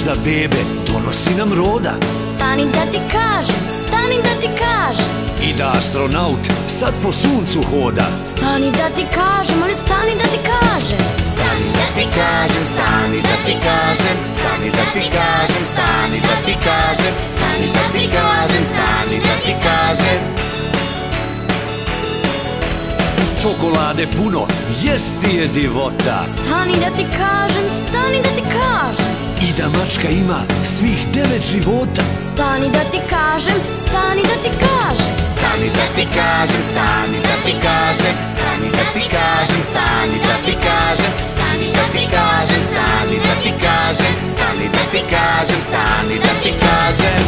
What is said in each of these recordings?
možda bebe donosi nam roda. Stani da ti kažem, stani da ti kažem. I da astronaut sad po suncu hoda. Stani da ti kažem, ali stani da ti kažem. Stani da ti kažem, stani da ti kažem. Stani da ti kažem, stani da ti kažem. Stani da ti kažem, stani da ti kažem. Čokolade puno, jesti je divota. Stani da ti kažem, stani da ti kažem. I da mačka ima svih 9 života. Stani da ti kažem, stani da ti kažem. Stani da ti kažem, stani da ti kažem. Stani da ti kažem, stani da ti kažem. Stani da ti kažem, stani da ti kažem. Stani da ti kažem, stani da ti kažem.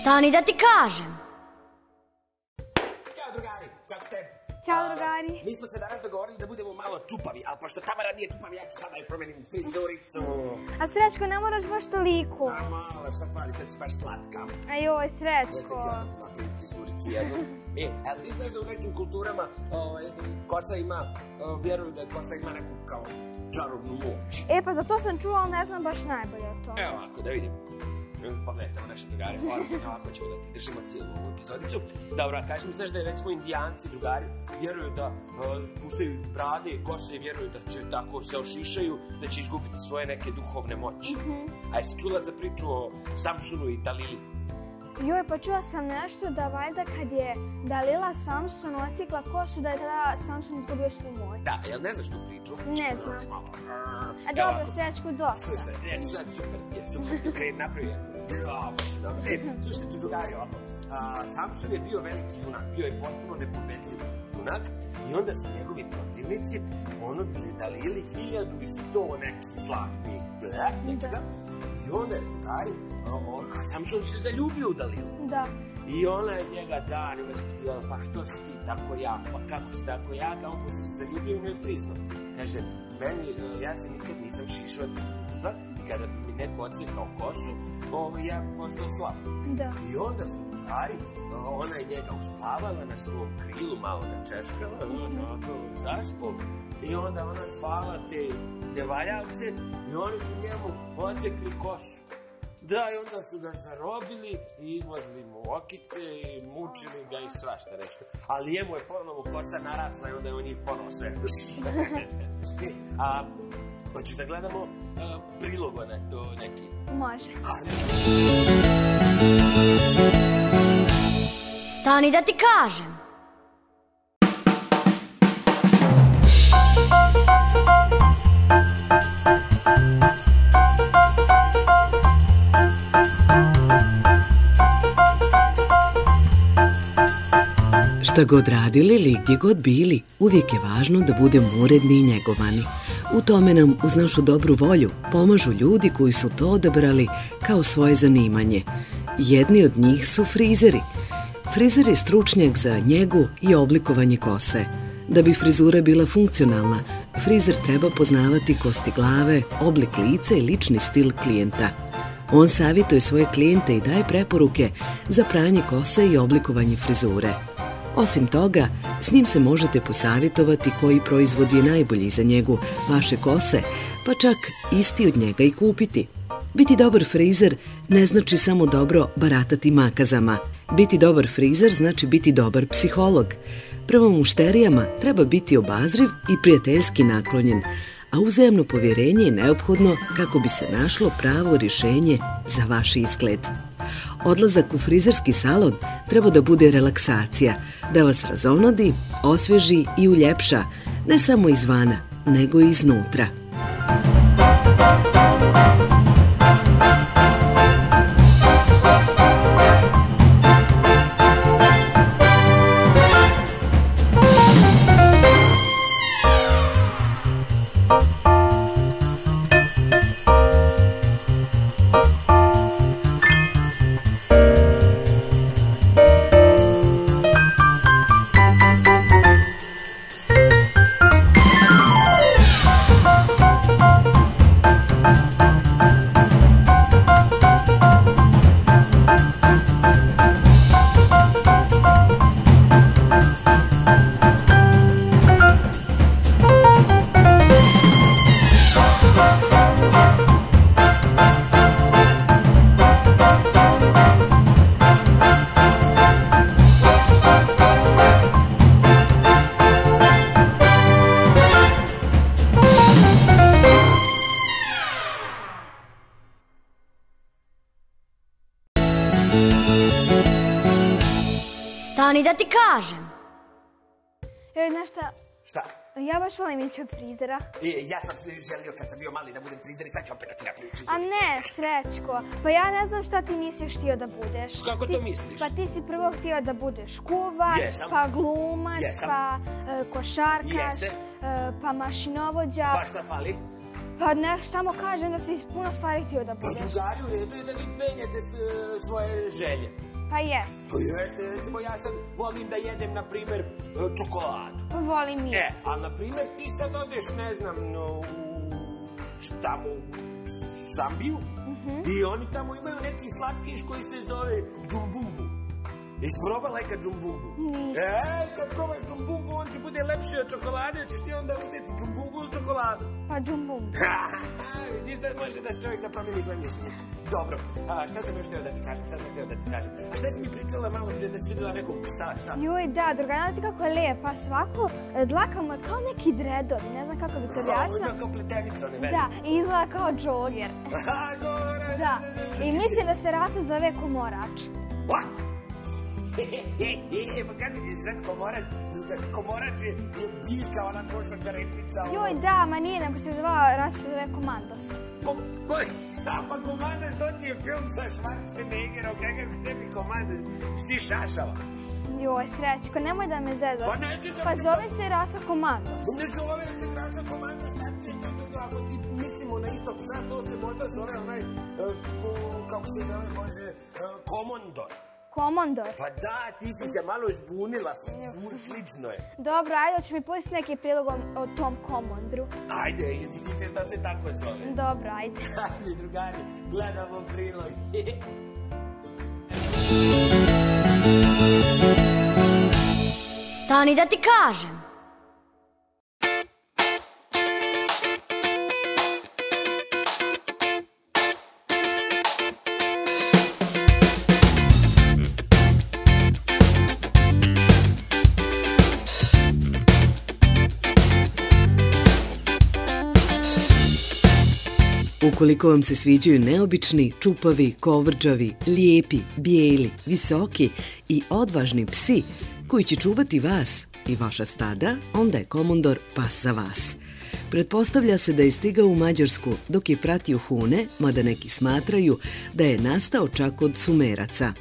Stani da ti kažem. Ćao drugari, kako ste? Ćao drugari. Mi smo se danas dogovorili da budemo malo čupavi, ali pošto Tamara nije čupav, ja ću sada i promenim frizuricu. A Srećko, ne moraš baš toliko. A malo, šta fali, sad si baš slatka. Ajoj, Srećko. Frizuricu jednu. Ali ti znaš da u nekim kulturama kosa ima, vjeruju da kosa ima neku kao čarobnu moć. Pa za to sam čula, ali ne znam baš najbolje o tom. Evo ovako, da vidim. Pogledajte naše drugari, ovako ćemo da ti držimo cijelu ovu epizodicu. Dobro, kažem, znaš da je recimo indijanci, drugari, vjeruju da puštaju brade i kose i vjeruju da će tako se ošišaju, da će izgubiti svoje neke duhovne moći. A jesi čula za priču o Samsunu i Dalili? Joj, pa čula sam nešto da valjda kad je Dalila Samsonu ocikla kosu, da je tada Samson izgubio svu moć. Da, jel ne znaš tu priču? Ne znam. A dobro, Srećko, dosta. Slušaj, sad super, kred napravio. Baš je dobro. Slušaj, tu drugari ovako. Samson je bio veliki junak, bio je potpuno nepobedljiv junak i onda su njegovi protivnici ponudili Dalili 1100 nekih zlatnih nečega. I onda je drugari, a Samson se zaljubio u Dalilu. Da. I ona je njega danima ispitivala, pa što si ti tako jak, pa kako si tako jak, a on ko se zaljubio i njoj priznao. Kaže, meni, ja se nikad nisam šišao djetinjstva i kada mi neko ocekao kosu, ja postao slab. Da. I onda su drugari, ona je njega uspavala na svom krilu, malo ga češkala, onako zaspao. I onda ona zvala te nevaljalce i oni su njemu ocekli kosu. Da, i onda su ga zarobili i izvadili mu okice i mučili ga i svašta nešto. Ali njemu je ponovo kosa narasla i onda je on njih ponovo sve. Hoćeš da gledamo prilog do neki? Može. Stani da ti kažem. Šta god radili ili gdje god bili, uvijek je važno da budemo uredni i njegovani. U tome nam uz našu dobru volju pomažu ljudi koji su to odabrali kao svoje zanimanje. Jedni od njih su frizeri. Frizer je stručnjak za njegu i oblikovanje kose. Da bi frizura bila funkcionalna, frizer treba poznavati kosti glave, oblik lica i lični stil klijenta. On savjetuje svoje klijente i daje preporuke za pranje kose i oblikovanje frizure. Osim toga, s njim se možete posavjetovati koji proizvod je najbolji za njegu vaše kose, pa čak isti od njega i kupiti. Biti dobar frizer ne znači samo dobro baratati makazama. Biti dobar frizer znači biti dobar psiholog. Prvo mušterijama treba biti obazriv i prijateljski naklonjen, a uzajamno povjerenje je neophodno kako bi se našlo pravo rješenje za vaš izgled. Odlazak u frizerski salon treba da bude relaksacija, da vas razonodi, osvježi i uljepša, ne samo izvana, nego i iznutra. Stani da ti kažem. Joj, znaš šta? Šta? Ja baš volim ići od frizera. Ja sam želio kad sam bio mali da budem frizer i sad ću opet da ti napravim frizer. A ne, Srećko, pa ja ne znam šta ti nisi još htio da budeš. Kako to misliš? Pa ti si prvo htio da budeš kuvar, pa glumac, pa košarkaš, pa mašinovođa. Pa šta fali? Pa ne, samo kažem da si puno stvari htio da budeš. Pa drugari, u redu je da vi menjate svoje želje. Pa jest. Pa jeste, recimo ja sad volim da jedem, na primer, čokoladu. Pa volim i. Ali na primer ti sad odeš, ne znam, tamo u Zambiju i oni tamo imaju neki slatkiš koji se zove džumbumbu. Isprobala je kad džumbumbu? Nisam. Kad probaš džumbumbu, on ti bude lepši od čokolade, ćeš ti onda uzeti džumbumbu ili čokoladu. Pa džumbumbu. Vidiš da može da čovjek da promijeni svoje mišljenje. Dobro, šta sam još htio da ti kažem, A šta si mi pričala malo prije da si vidjela nekog psa, šta? Joj, da, drugana ti kako je lijepa, svako dlaka mu je kao neki dredovi, ne znam kako bi to objasnila. Ima kao pletenica, one velike. Da, i izgleda kao džoger. Da, i mislim da se rasa zove komorač. What? Pa kada je sad komorač? Komorač je biljka, ona košaka replica. Joj, da, ma nije, nego se rasa zove komandos. Pa komandos, to ti je film sa Schwarzeneggerom, kakav tebi komandos, si šašala. Joj, Srećko, nemoj da me zezaš. Pa neće za... Pa zove se rasa komandos. Ne zove se rasa komandos, šta ti je to, ako ti mislimo na isto psa, to se možda zove onaj, kako se zove, može, komondor. Komondor? Pa da, ti si se malo zbunila, slično je. Dobro, ajde, hoćeš mi pustiti neki prilog o tom komondru? Ajde, vidit ćeš da se tako zove. Dobro, ajde. Ajde, drugari, gledamo prilog. Stani da ti kažem. Ukoliko vam se sviđaju neobični, čupavi, kovrđavi, lijepi, bijeli, visoki i odvažni psi koji će čuvati vas i vaša stada, onda je Komondor pas za vas. Pretpostavlja se da je stigao u Mađarsku dok je pratio Hune, mada neki smatraju da je nastao čak od Sumeraca.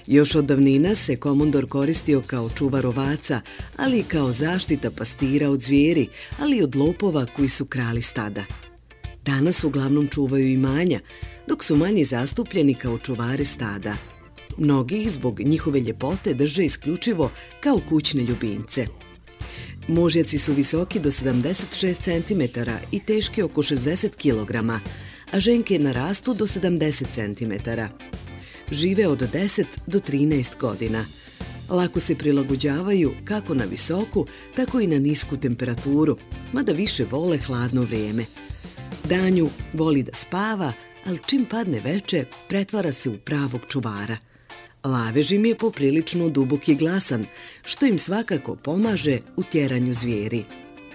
Još od davnina se Komondor koristio kao čuvar ovaca, ali i kao zaštita pastira od zvijeri, ali i od lopova koji su krali stada. Danas uglavnom čuvaju imanja, dok su manje zastupljeni kao čuvari stada. Mnogi ih zbog njihove ljepote drže isključivo kao kućne ljubimce. Mužjaci su visoki do 76 cm i teški oko 60 kg, a ženke narastu do 70 cm. Žive od 10 do 13 godina. Lako se prilagođavaju kako na visoku, tako i na nisku temperaturu, mada više vole hladno vrijeme. Danju voli da spava, ali čim padne veče, pretvara se u pravog čuvara. Lavež im je poprilično dubok i glasan, što im svakako pomaže u tjeranju zvijeri.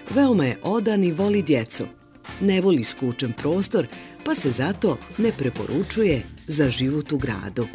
Veoma je odan i voli djecu. Ne voli skučen prostor, pa se zato ne preporučuje za život u gradu.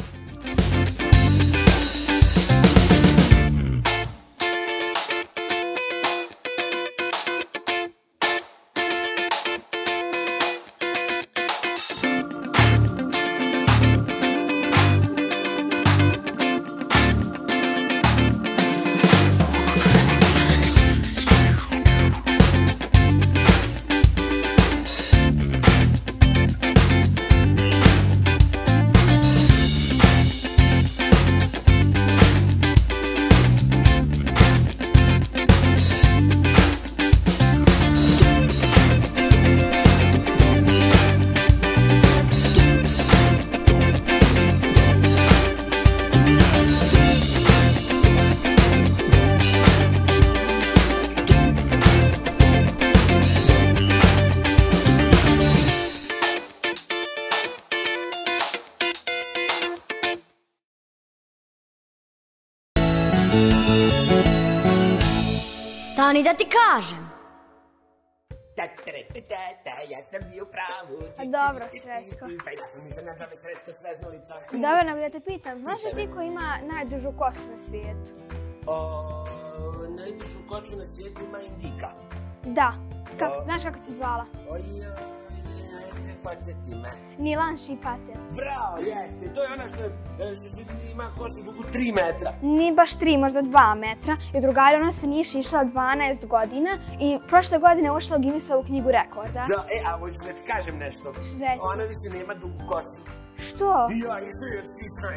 Stani da ti kažem. Ja sam bio pravu. Dobro, Srećko. Pa ja sam nisam nađave Srećko Sveznolica. Dobro, nego da te pitam, znaš li ti ko ima najdužu kosu na svijetu? Najdužu kosu na svijetu ima Indika. Da. Znaš kako se zvala? Podsjeti me. Nilanši Patel. Bravo, jeste. To je ona što ima kosu dugu 3 metra. Nije baš 3, možda 2 metra. I drugari, ona se nije šišala 12 godina i prošle godine ušla u Guinnessovu knjigu rekorda. Da, a hoćeš da ti kažem nešto? Reci. Ona više nema dugu kosu. Što? Ja, isto je od sistra.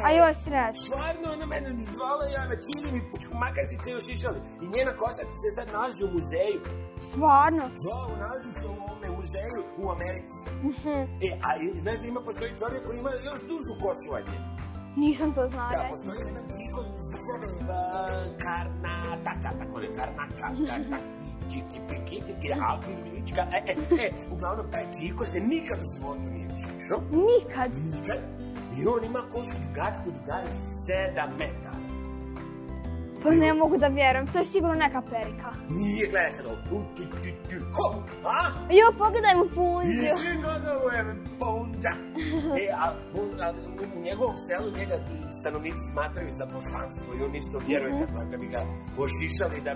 A joj sreći. Stvarno, ona mene zvala, ja na čini mi magazice još išali. I njena kosa ti se sad nalazi u muzeju. Stvarno? Da, nalazi se u ovome muzeju u Americi. A znaš da postoji čovjek koji ima još dužu kosu od nje? Nisam to znala. Da, postoji jedan čikov iz države Karnataka, tako ne, Karnaka, uglavnom taj čiko se nikad u životu nije šišao. Nikad? Nikad. I on ima kosu dugačku 7 metara. Pa ne mogu da vjerujem, to je sigurno neka perika. Nije, gledaj sad ovo. Jo, pogledaj mu punđu. Jesi godovo je punđa. U njegovom selu njega stanovnici smatraju za božanstvo i on isto vjeruje da bi ga ošišali da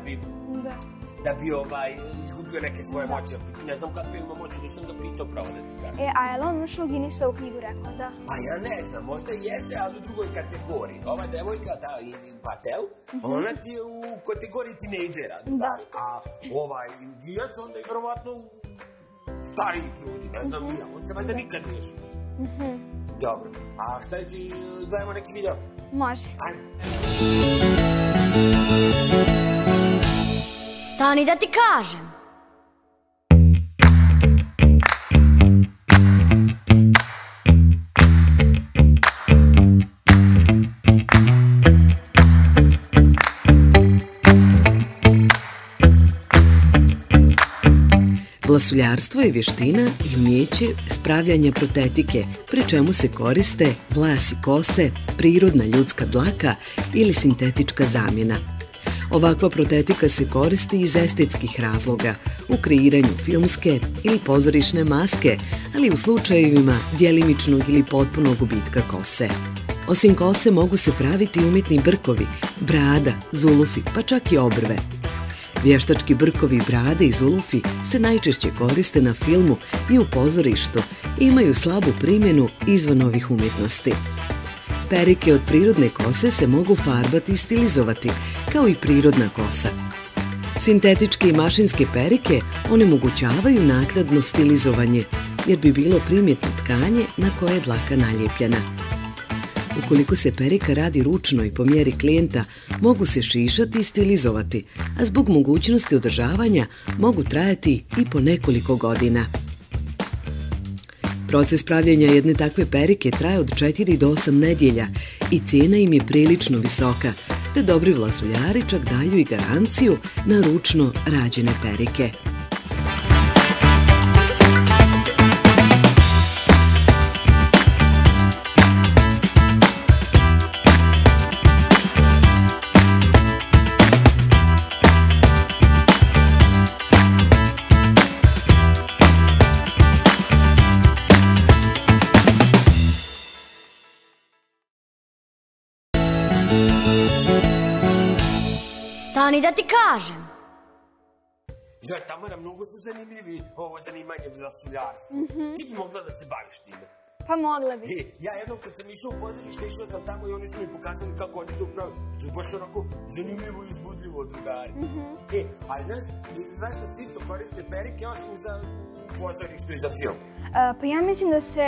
bi izgubio neke svoje moći. Ne znam kako ima moći, nisam ga pitao pravo da ti kažem. A je li on ušao u Guinnessovu knjigu rekorda? Pa ja ne znam, možda jeste, ali u drugoj kategoriji. Ova devojka, ta Patel, ona ti je u kategoriji tinejdžera. Da. A ovaj Indijac, onda je vjerovatno starijih ljudi, ne znam ja. On se valjda nikad nije šišao. Dobro, a šta će, gledamo neki video? Može. Ajde. Stani da ti kažem. Vlasuljarstvo je vještina i umjeće spravljanja protetike, pri čemu se koriste vlas i kose, prirodna ljudska dlaka ili sintetička zamjena. Ovakva protetika se koristi iz estetskih razloga, u kreiranju filmske ili pozorišne maske, ali u slučajevima djelimičnog ili potpunog gubitka kose. Osim kose mogu se praviti umjetni brkovi, brada, zulufi, pa čak i obrve. Vještački brkovi, brade i zulufi se najčešće koriste na filmu i u pozorištu i imaju slabu primjenu izvan ovih umjetnosti. Perike od prirodne kose se mogu farbati i stilizovati, kao i prirodna kosa. Sintetičke i mašinske perike onemogućavaju naknadno stilizovanje, jer bi bilo primjetno tkanje na koje je dlaka nalijepljena. Ukoliko se perika radi ručno i po mjeri klijenta, mogu se šišati i stilizovati, a zbog mogućnosti održavanja mogu trajati i po nekoliko godina. Proces pravljenja jedne takve perike traje od 4 do 8 nedjelja i cijena im je prilično visoka, te dobri vlasuljari čak daju i garanciju na ručno rađene perike. Stani da ti kažem. Joj, Tamara, mnogo su zanimljivi ovo zanimanje vlasuljarstvo. Ti bi mogla da se baviš time. Pa mogla bi. Ja jednom kad sam išao u pozorište, išao sam tamo i oni su mi pokazali kako oni to upravo. To je baš onako zanimljivo i uzbudljivo, drugari. Ali znaš da se isto koriste perike osim za pozorište i za film? Pa ja mislim da se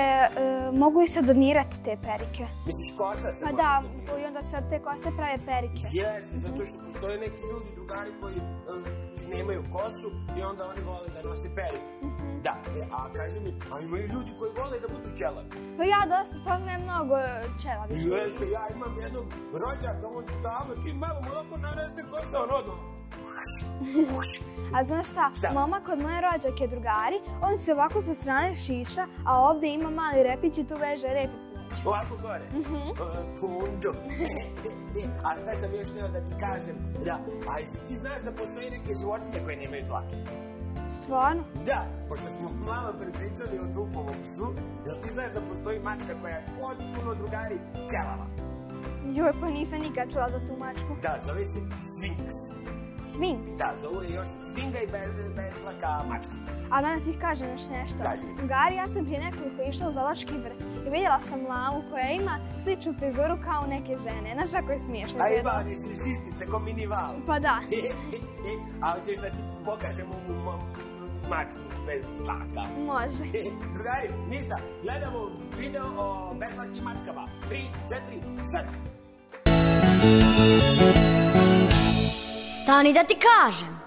mogu i sad donirati te perike. Misliš kosa se može donirati? Pa da, i onda se od te kose prave perike. Jeste, zato što postoje neki ljudi, drugari koji nemaju kosu i onda oni vole da nose perike. Da, a kaži mi, a imaju ljudi koji vole da budu čelavi. Pa ja dosta poznajem mnogo čelavi. Jeste, ja imam jednog rođaka, on tamo, čim malo mu oko nareste kosa, on odmah. A znaš šta? Momak od moje rođake drugari, on se ovako sa strane šiša, a ovdje ima mali repić i tu veže repi punđu. Ovako gore? Punđu. A šta sam još htio da ti kažem? A ti znaš da postoji neke životinje koje nemaju dlake? Stvarno? Da, pošto smo malo pričali o Đukovom psu, jel ti znaš da postoji mačka koja je potpuno, drugari, ćelava? Joj, pa nisam nikad čula za tu mačku. Da, zove se Sfinks. Sfinks? Da, zovu je još Sfinga i bezlaka mačka. A da ti kažem još nešto. Kaži. U Gari ja sam prije nekoliko išla u zoološki vrt i vidjela sam lamu koja ima sličnu frizuru kao neke žene. Znaš kako je smiješno? A ima šiškice ko mini val. Pa da. A hoćeš da ti pokažem ovu mačku bez zlaka? Može. Drugari, ništa, gledamo video o bezlakim mačkama. 3, 4, sad! Stani da ti kažem.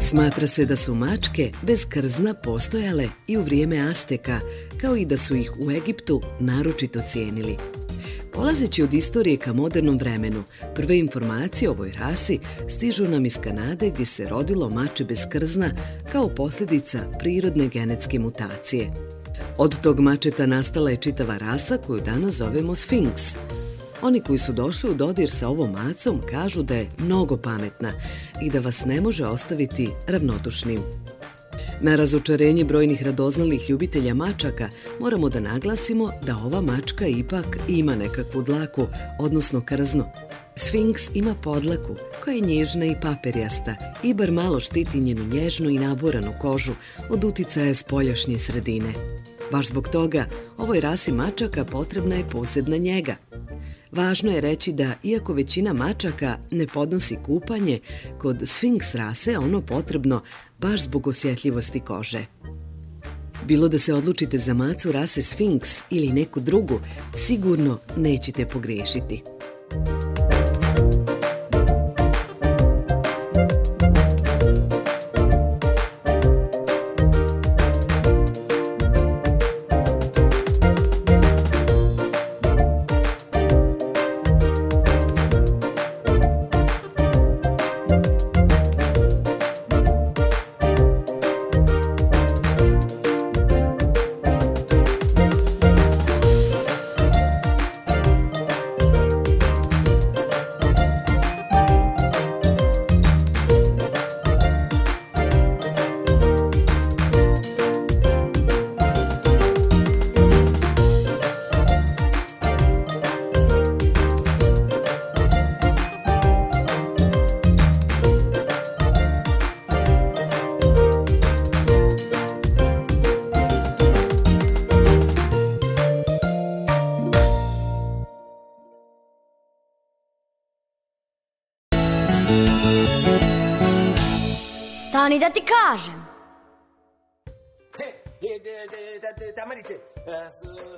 Smatra se da su mačke bez krzna postojale i u vrijeme Azteka, kao i da su ih u Egiptu naročito cijenili. Polazeći od istorije ka modernom vremenu, prve informacije o ovoj rasi stižu nam iz Kanade gdje se rodilo mače bez krzna kao posljedica prirodne genetske mutacije. Od tog mačeta nastala je čitava rasa koju danas zovemo Sfinks. Oni koji su došli u dodir sa ovom macom kažu da je mnogo pametna i da vas ne može ostaviti ravnodušnim. Na razočarenje brojnih radoznalih ljubitelja mačaka moramo da naglasimo da ova mačka ipak ima nekakvu dlaku, odnosno krzno. Sfinks ima podlaku koja je nježna i paperjasta i bar malo štiti njenu nježnu i naboranu kožu od uticaja spoljašnje sredine. Baš zbog toga, ovoj rasi mačaka potrebna je posebna njega. Važno je reći da, iako većina mačaka ne podnosi kupanje, kod Sfinks rase ono potrebno baš zbog osjetljivosti kože. Bilo da se odlučite za macu rase Sfinks ili neku drugu, sigurno nećete pogriješiti. Stani da ti kažem. Tamarice,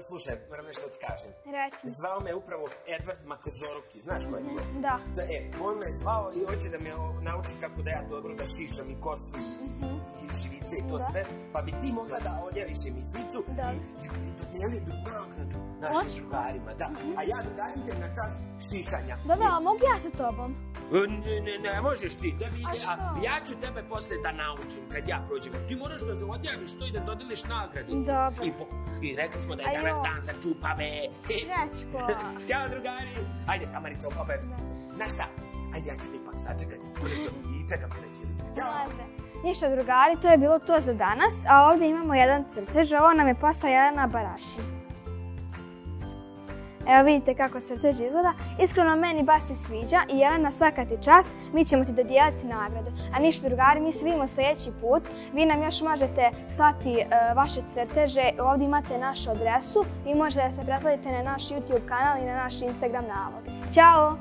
slušaj, moram nešto da ti kažem. Reci mi. Zvao me upravo Edward Makazoroki, znaš ko je to? Da. On me zvao i hoće da me nauči kako da ja dobro da šišam i kosu i živice i to sve, pa bi ti mogla da odjaviš emisiju i dodijeli nagradu našim drugarima, da. A ja drugari idem na čas šišanja. Dobro, a mogu ja sa tobom? Ne možeš ti, ja ću tebe posle da naučim kad ja prođem. Ti moraš da se odjaviš to i da dodeliš nagradu. Dobro. I rekli smo da je danas dan za čupave. Srećko. Ćao drugari. Ajde, Kamarica, opet. Znaš šta? Ajde, ja ću ti ipak sačekati. I čekam te da će. Može. Ništa drugari, to je bilo to za danas, a ovdje imamo jedan crtež. Ovo nam je posao Jelena Barašin. Evo vidite kako crtež izgleda. Iskreno meni baš se sviđa i Jelena, svaka ti čast, mi ćemo ti dodijeliti nagradu. A ništa drugari, mi se vidimo sljedeći put. Vi nam još možete slati vaše crteže, ovdje imate našu adresu i možete da se pretplatite na naš YouTube kanal i na naš Instagram nalog. Ćao!